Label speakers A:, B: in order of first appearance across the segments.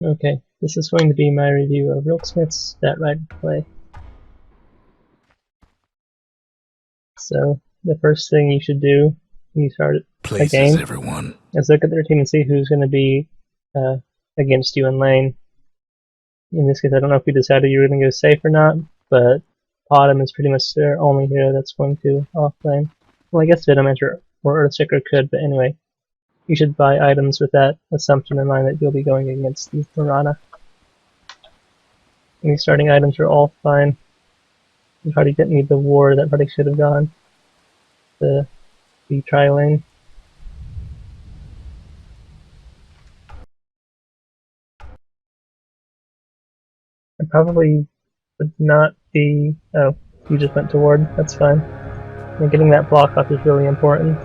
A: Okay, this is going to be my review of Rilkesmyth's Batrider play. So, the first thing you should do when you start a game
B: everyone.
A: is look at their team and see who's going to be against you in lane. In this case, I don't know if you decided you were going to go safe or not, but Autumn is pretty much their only hero that's going to off-lane. Well, I guess Venomancer or Earthshaker could, but anyway. You should buy items with that assumption in mind that you'll be going against the Mirana. These starting items are all fine. You probably didn't need the war, that probably should have gone. The tri-lane. I probably would not be... Oh, you just went to ward, that's fine. And getting that block off is really important.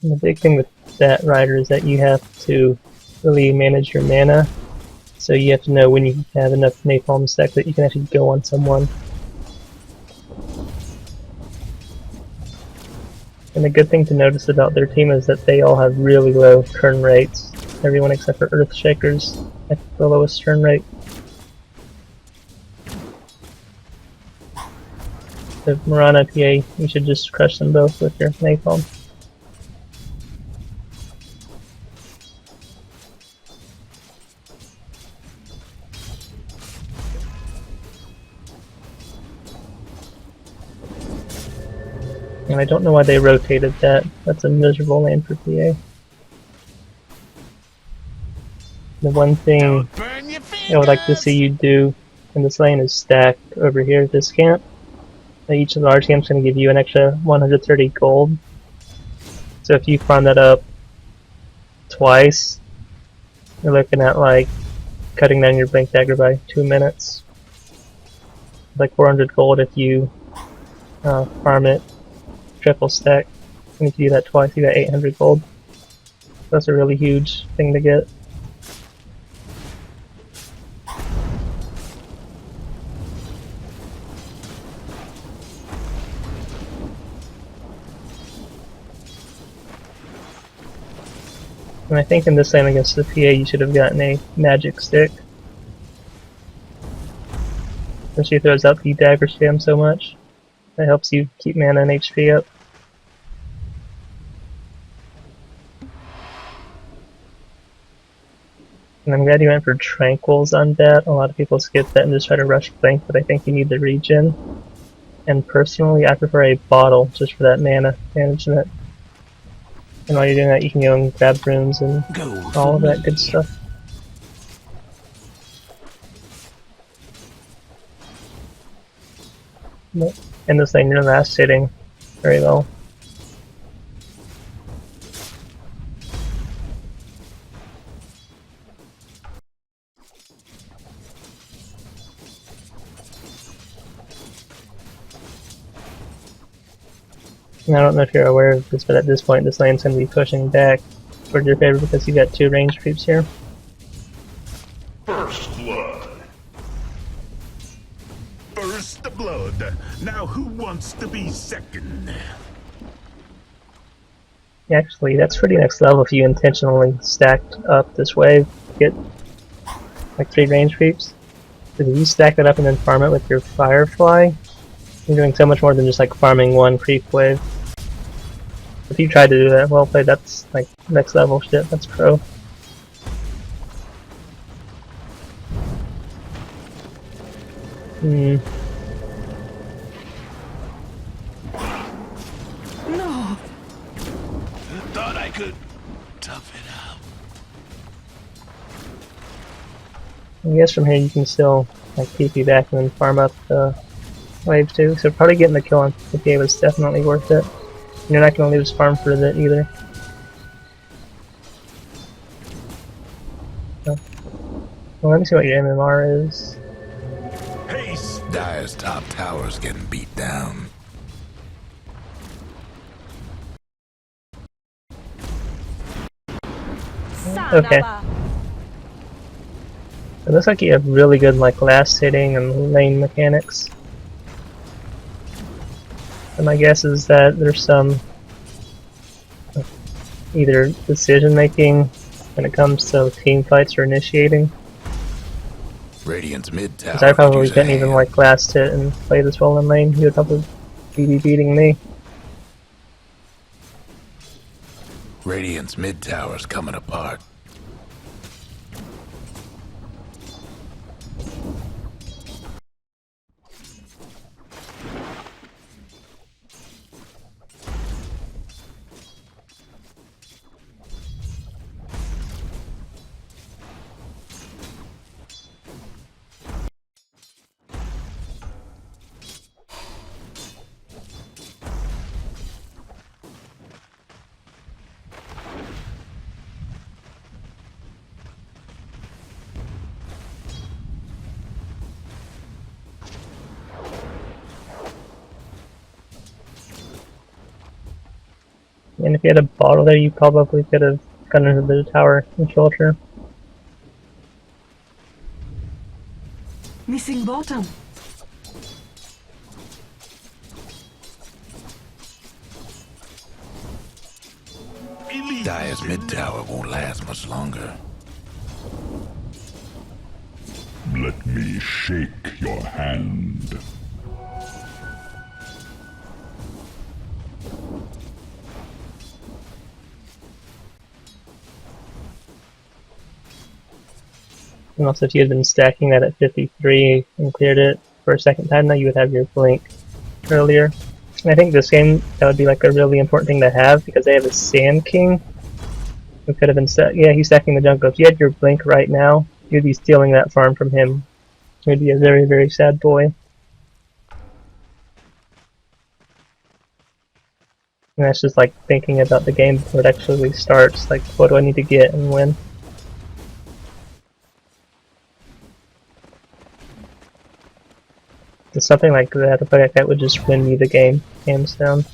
A: And the big thing with Batrider is that you have to really manage your mana. So you have to know when you have enough napalm stack that you can actually go on someone. And the good thing to notice about their team is that they all have really low turn rates. Everyone except for Earthshakers at the lowest turn rate. The Mirana PA, you should just crush them both with your napalm. And I don't know why they rotated that. That's a miserable lane for PA. The one thing I would like to see you do in this lane is stack over here at this camp. Each of the large camps is going to give you an extra 130 gold. So if you farm that up twice, you're looking at like cutting down your blink dagger by 2 minutes. Like 400 gold if you farm it triple stack. And if you do that twice, you got 800 gold. That's a really huge thing to get. And I think in this lane against the PA you should have gotten a magic stick. Since she throws out the dagger spam so much. That helps you keep mana and HP up. And I'm glad you went for Tranquils on that. A lot of people skip that and just try to rush blink, but I think you need the regen. And personally, I prefer a bottle just for that mana management. And while you're doing that, you can go and grab runes and all of that good stuff. And this thing, you're last hitting very well. And I don't know if you're aware of this, but at this point this lane's going to be pushing back towards your favor because you got 2 range creeps here.
B: First blood. First blood. Now who wants to be second?
A: Actually, that's pretty next level if you intentionally stacked up this wave to get like 3 range creeps. Because if you stack that up and then farm it with your Firefly, you're doing so much more than just like farming 1 creep wave. If you tried to do that, well played, that's like next level shit, that's pro.
C: No.
B: Thought I could tough it out.
A: I guess from here you can still like TP back and then farm up the waves too, so probably getting the kill on the PA was definitely worth it. You're not going to lose farm for that either. So, well, let me see what your MMR is.
B: Haste!
D: Dire's top tower's getting beat down.
A: Okay. It looks like you have really good like last hitting and lane mechanics. And my guess is that there's some either decision making when it comes to team fights or initiating.
D: Radiant's mid
A: Because I
D: tower could
A: probably
D: use a
A: couldn't even
D: hand.
A: like last hit and play this well in lane. He would probably be beating me.
D: Radiant's mid tower's coming apart.
A: And if you had a bottle there, you probably could have gone into the tower and killed her.
C: Missing bottom.
B: Elite.
D: Dire's mid tower won't last much longer.
B: Let me shake your hand.
A: And also, if you had been stacking that at 53 and cleared it for a second time, now you would have your blink earlier. And I think this game, that would be like a really important thing to have because they have a Sand King who could have been yeah, he's stacking the jungle. If you had your blink right now, you'd be stealing that farm from him. He'd be a very, very sad boy. And that's just like thinking about the game before it actually starts. Like, what do I need to get and when? It's something like that, a fight like that would just win me the game, hands down.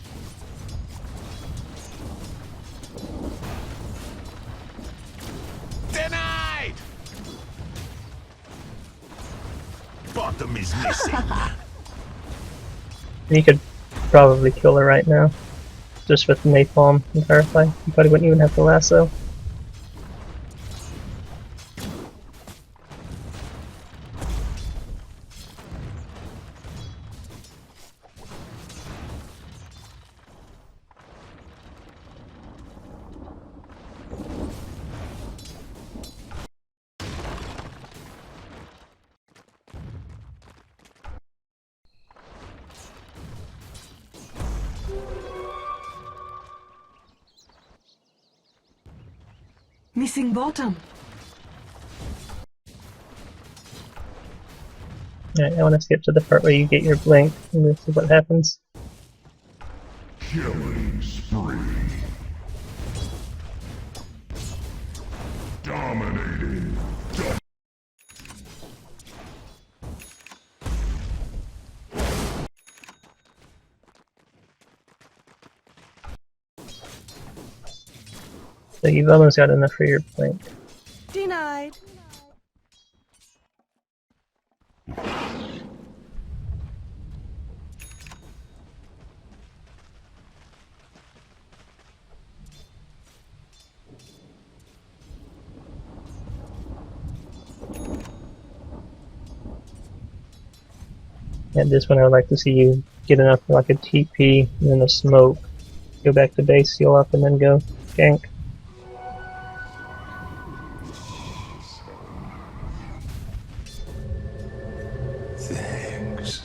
B: Denied! Bottom is missing.
A: And you could probably kill her right now. Just with Napalm and Firefly. You probably wouldn't even have to lasso.
C: Missing bottom.
A: Alright, I want to skip to the part where you get your blink and we'll see what happens.
B: Killing spree. Dominating.
A: So you've almost got enough for your blink.
C: Denied.
A: And this one I would like to see you get enough for like a TP and then a smoke. Go back to base, heal up, and then go gank.
D: Thanks.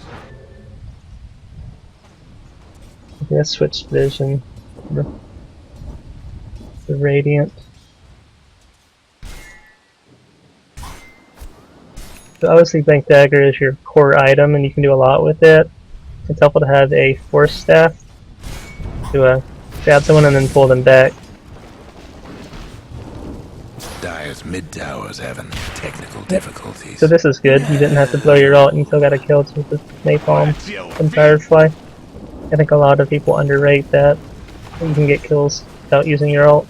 A: Okay, let's switch vision. The Radiant. So obviously Bank Dagger is your core item and you can do a lot with it. It's helpful to have a Force Staff to stab someone and then pull them back.
D: Dire's mid tower's having technical difficulties.
A: So this is good. You didn't have to blow your ult and you still got a kill with the Napalm and Firefly. I think a lot of people underrate that. You can get kills without using your ult.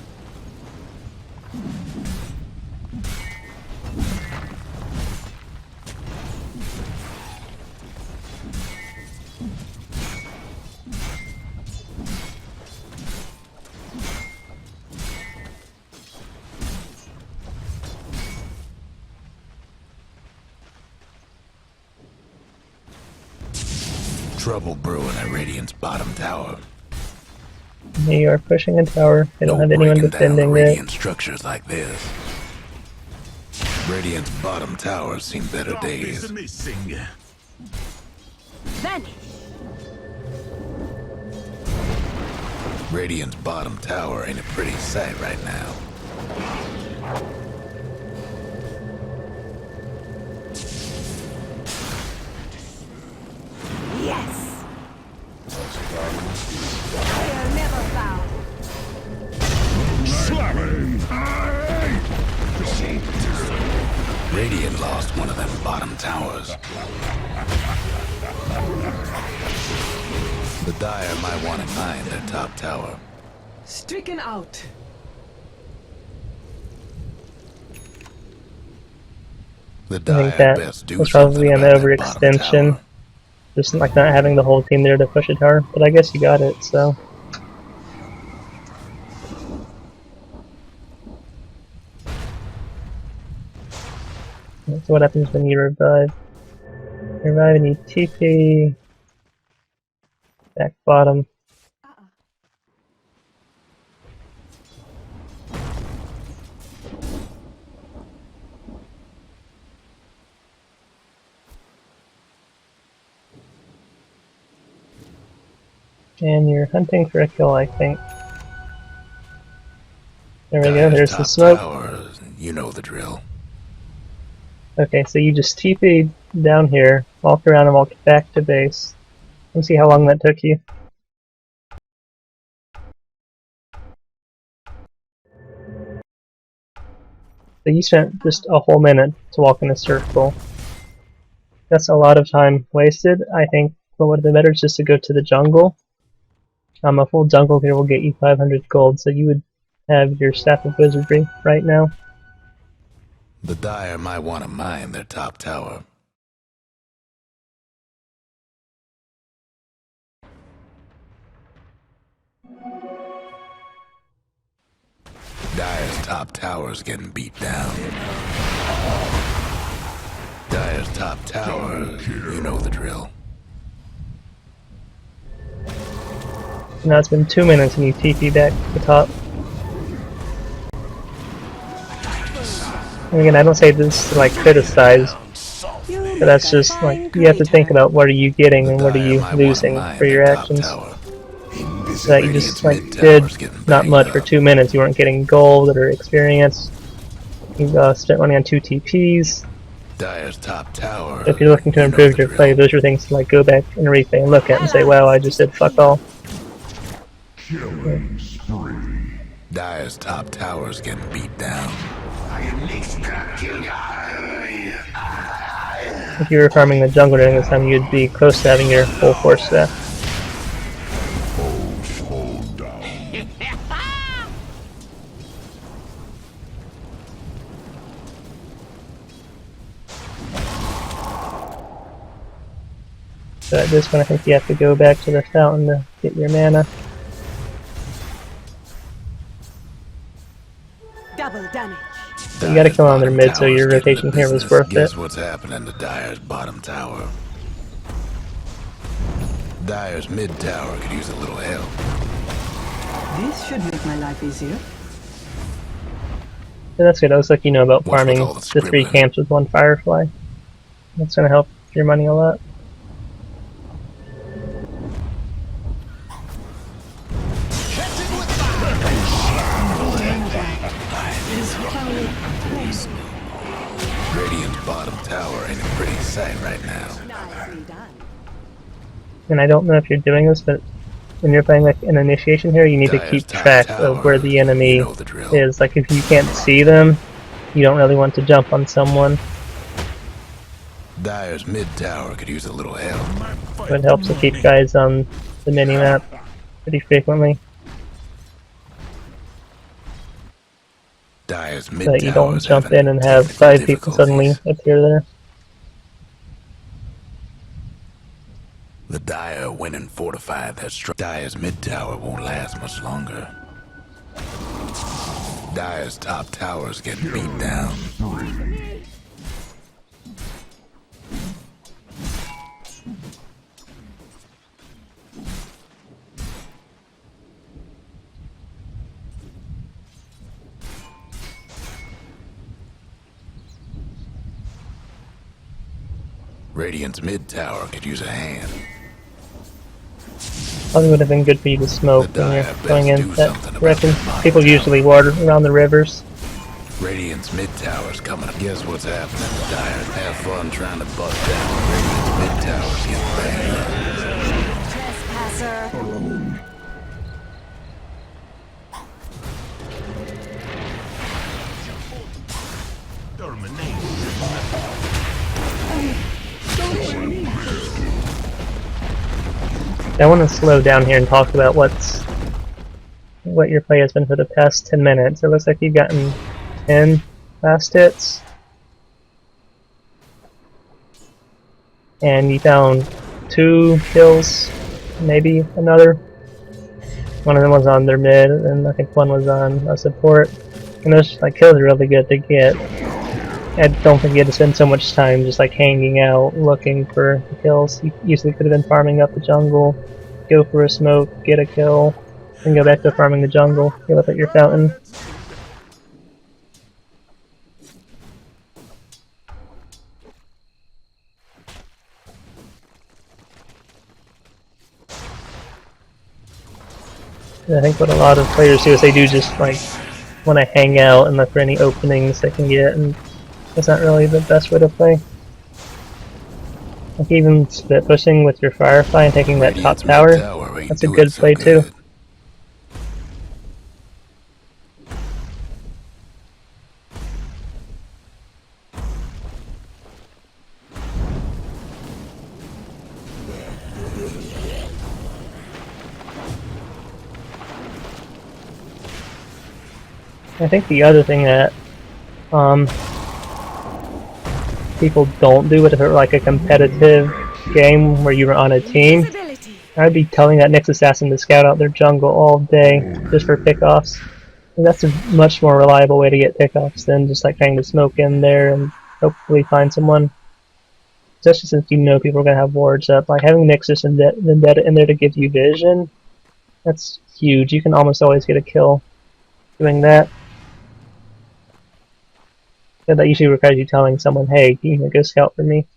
D: Trouble brewing at Radiant's bottom tower.
A: They are pushing a tower. They don't
D: No
A: have anyone
D: breaking down
A: defending it.
D: Radiant structures like this. Radiant's bottom tower's seen better
B: Drop
D: days.
B: is missing.
C: Vanish.
D: Radiant's bottom tower ain't a pretty sight right now.
C: Yes. I'll never bow.
D: Radiant lost one of them bottom towers. The Dire might want to mine their top tower.
C: Stricken out.
D: The
A: I think
D: Dire
A: that
D: best do
A: was probably
D: something
A: an
D: about that bottom
A: overextension.
D: tower.
A: Just like not having the whole team there to push a tower. But I guess you got it, so. So what happens when you revive? You revive and you TP. Back bottom. And you're hunting for a kill, I think. There we go,
D: Dire's
A: there's the
D: top
A: smoke.
D: towers, you know the drill.
A: Okay, so you just TP down here, walk around and walk back to base. Let's see how long that took you. So you spent just a whole minute to walk in a circle. That's a lot of time wasted. I think what would have been better is just to go to the jungle. A full jungle here will get you 500 gold, so you would have your Staff of Wizardry right now.
D: The Dire might want to mine their top tower. Dire's top tower's getting beat down. Dire's top tower, you know the drill.
A: Now it's been 2 minutes and you TP back to the top. And again, I don't say this to like criticize, but that's just like, you have to think about what are you getting and what are you losing for your actions. So that you just like did not much for 2 minutes. You weren't getting gold or experience. You spent money on 2 TPs.
D: Dire's top tower.
A: If you're looking to improve your play, those are things to like go back and replay and look at and say, wow, I just did fuck all.
B: Killing spree.
D: Dire's top tower's getting beat down.
A: If you were farming the jungle during this time, you'd be close to having your full force staff.
B: Hold down.
A: So at this point, I think you have to go back to the fountain to get your mana.
C: Double damage.
A: But you gotta kill on their mid, so your rotation here was worth it.
D: Guess what's happening to Dire's bottom tower? Dire's mid tower could use a little help.
C: This should make my life easier.
A: So that's good. It looks like you know about
D: What's with
A: farming
D: all the
A: the 3
D: scribbling?
A: camps with 1 firefly. That's gonna help your money a lot.
D: Radiant's bottom tower ain't a pretty sight right now.
C: Nicely done.
A: And I don't know if you're doing this, but when you're playing like an initiation here, you need to
D: Dire's
A: keep
D: top
A: track
D: tower,
A: of where the enemy
D: you know the drill.
A: is. Like if you can't see them, you don't really want to jump on someone.
D: Dire's mid tower could use a little help.
A: So it helps to keep guys on the mini-map pretty frequently,
D: Dire's
A: so
D: mid
A: that you don't
D: tower's
A: jump
D: having
A: in and have
D: technical
A: 5 people suddenly
D: difficulties.
A: appear there.
D: The Dire went and fortified their Dire's mid tower won't last much longer. Dire's top tower's getting beat down. Radiant's mid tower could use a hand.
A: Probably would have been good for you to smoke
D: The
A: when you're
D: Dire
A: going
D: best
A: in
D: do
A: that
D: something about
A: direction.
D: that bottom
A: People
D: tower.
A: usually ward around the rivers.
D: Radiant's mid tower's coming. Guess what's happening? The Dire have fun trying to bust down. Radiant's mid tower's getting banged up.
C: Trespasser.
A: I want to slow down here and talk about what your play has been for the past 10 minutes. It looks like you've gotten 10 fast hits. And you found 2 kills, maybe another. One of them was on their mid, and I think one was on a support. And those like kills are really good to get. I don't think you had to spend so much time just like hanging out looking for the kills. You easily could have been farming up the jungle, go for a smoke, get a kill, and go back to farming the jungle, heal up at your fountain. And I think what a lot of players do is they do just like want to hang out and look for any openings they can get, and that's not really the best way to play. Like even split pushing with your Firefly and taking that top
D: Radiant's
A: tower,
D: mid tower ain't
A: that's a
D: doing
A: good
D: so
A: play too.
D: good.
A: I think the other thing that people don't do it if it were like a competitive game where you were on a team,
C: Invisibility.
A: I'd be telling that Nyx assassin to scout out their jungle all day just for pickoffs. And that's a much more reliable way to get pickoffs than just like trying to smoke in there and hopefully find someone. Especially since you know people are going to have wards up. Like having Nexus and Vendetta in there to give you vision, that's huge. You can almost always get a kill doing that. So that usually requires you telling someone, hey, you can go scout for me.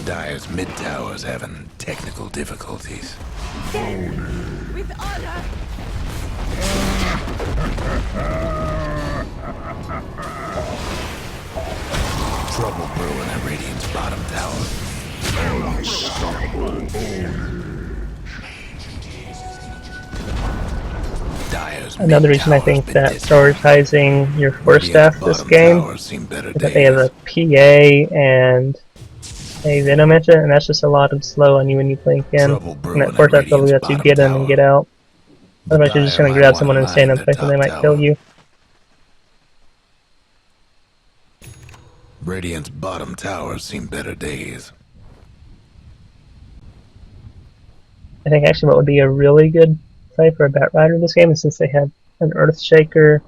D: Dire's mid tower's having technical difficulties.
C: With honor.
D: Trouble brewing at Radiant's bottom tower. Dire's mid
A: Another reason I
D: tower's
A: think
D: been
A: that
D: dismantled.
A: prioritizing your force
D: Radiant's
A: staff this
D: bottom
A: game
D: tower's seen better
A: is that they have a
D: days.
A: PA and a Venom engine, and that's just a lot of slow on you when you blink in.
D: Trouble
A: And
D: brewing
A: that
D: at
A: force staff probably
D: Radiant's
A: lets you
D: bottom
A: get in and
D: tower.
A: get out.
D: The
A: Otherwise you're just
D: Dire
A: going to
D: might
A: grab
D: wanna
A: someone and
D: line
A: stand in
D: their
A: place and they
D: top
A: might kill
D: tower.
A: you.
D: Radiant's bottom tower's seen better days.
A: I think actually what would be a really good play for a Batrider this game is since they have an Earthshaker,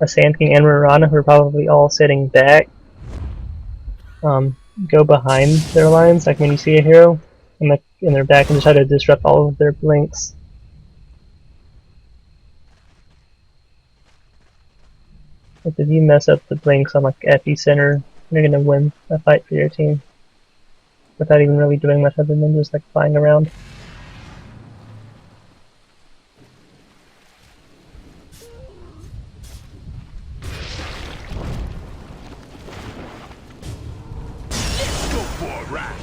A: a Sand King, and Mirana who are probably all sitting back. Go behind their lines, like when you see a hero in their back, and just try to disrupt all of their blinks. Like if you mess up the blinks on like epicenter, you're gonna win a fight for your team without even really doing much other than just like flying around.
B: Go for a ride.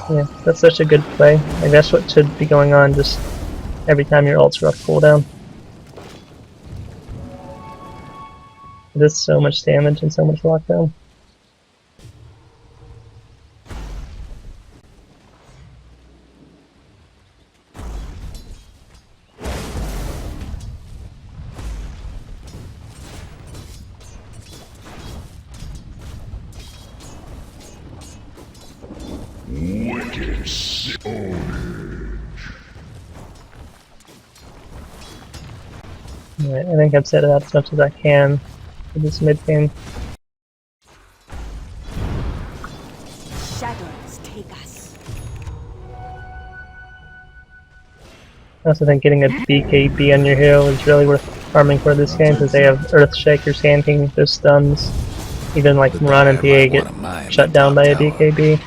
A: Yeah, that's such a good play. Like that's what should be going on just every time your ult's rough cooldown. It does so much damage and so much lockdown.
B: Wicked sick.
A: Alright, I think I've set it up as much as I can for this mid game.
C: Shadows take us.
A: I also think getting a BKB on your hero is really worth farming for this game because they have Earthshaker, Sand King, those stuns. Even like Ron and PA get shut down by a BKB.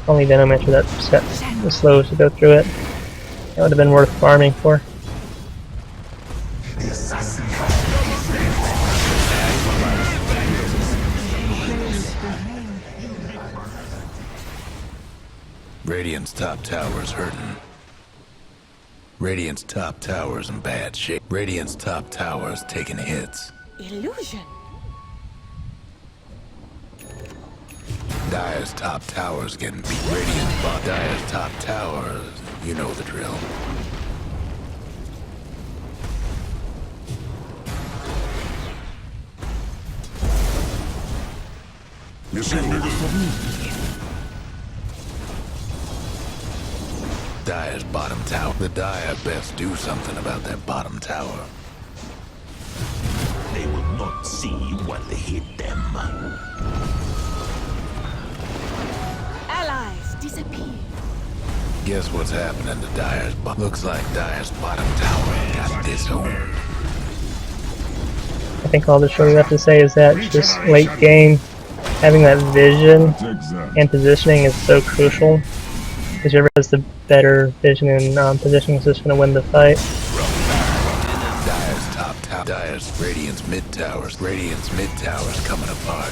A: Only Venom after that set was slow to go through it. That would have been worth farming for.
D: Radiant's top tower's hurting. Radiant's top tower's in bad shape. Radiant's top tower's taking hits.
C: Illusion.
D: Dire's top tower's getting beat. Radiant's bot. Dire's top tower, you know the drill. Dire's bottom tower. The Dire best do something about that bottom tower.
B: They will not see what hit them.
C: Allies disappear.
D: Guess what's happening to Dire's bottom? Looks like Dire's bottom tower got disowned.
A: I think all that's really left to say is that this late game, having that vision and positioning is so crucial. Because whoever has the better vision and positioning is just going to win the fight.
D: Dire's top tower. Dire's Radiant's mid towers. Radiant's mid towers coming apart.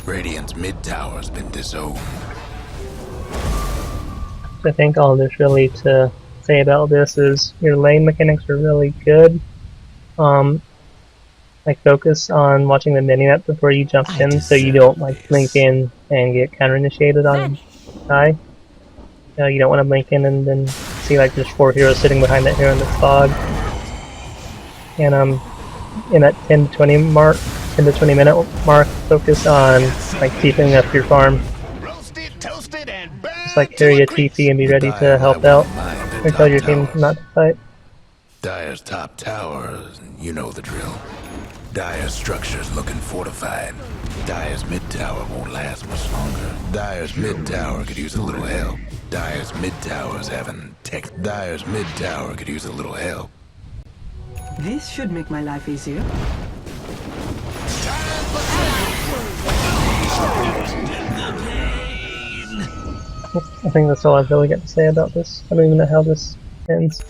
D: Radiant's mid tower's been disowned.
A: I think all there's really to say about this is your lane mechanics are really good. Like focus on watching the mini-map before you jump in so you don't like blink in and get counter-initiated on high. You don't want to blink in and then see like there's 4 heroes sitting behind that hero in the fog. And in that 10 to 20 minute mark, focus on like keeping up your farm. Just like carry a TP and be ready to help out or tell your team not to fight.
D: Dire's top towers, you know the drill. Dire's structure's looking fortified. Dire's mid tower won't last much longer. Dire's mid tower could use a little help. Dire's mid tower's having tech. Dire's mid tower could use a little help.
E: This should make my life easier.
A: I think that's all I've really got to say about this. I don't even know how this ends.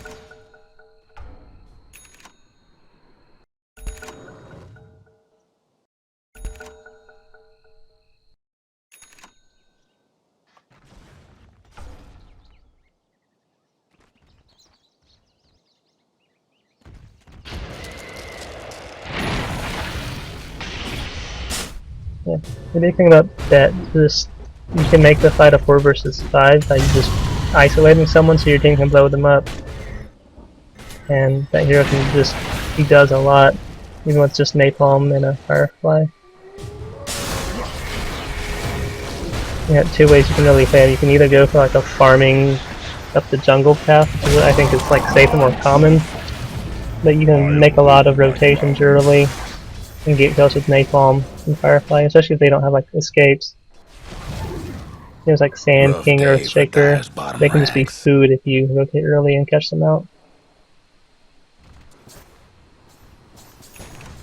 A: Yeah, the big thing about that is you can make the fight a 4 versus 5 by just isolating someone so your team can blow them up. And that hero can just, he does a lot, even with just napalm and a firefly. You got 2 ways you can really fail. You can either go for like a farming up the jungle path, which I think is like safe and more common, but you can make a lot of rotations early and get kills with napalm and firefly, especially if they don't have like escapes. There's like Sand King, Earthshaker. They can just be food if you rotate early and catch them out.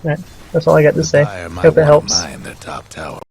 A: Alright, that's all I got to say. Hope it helps.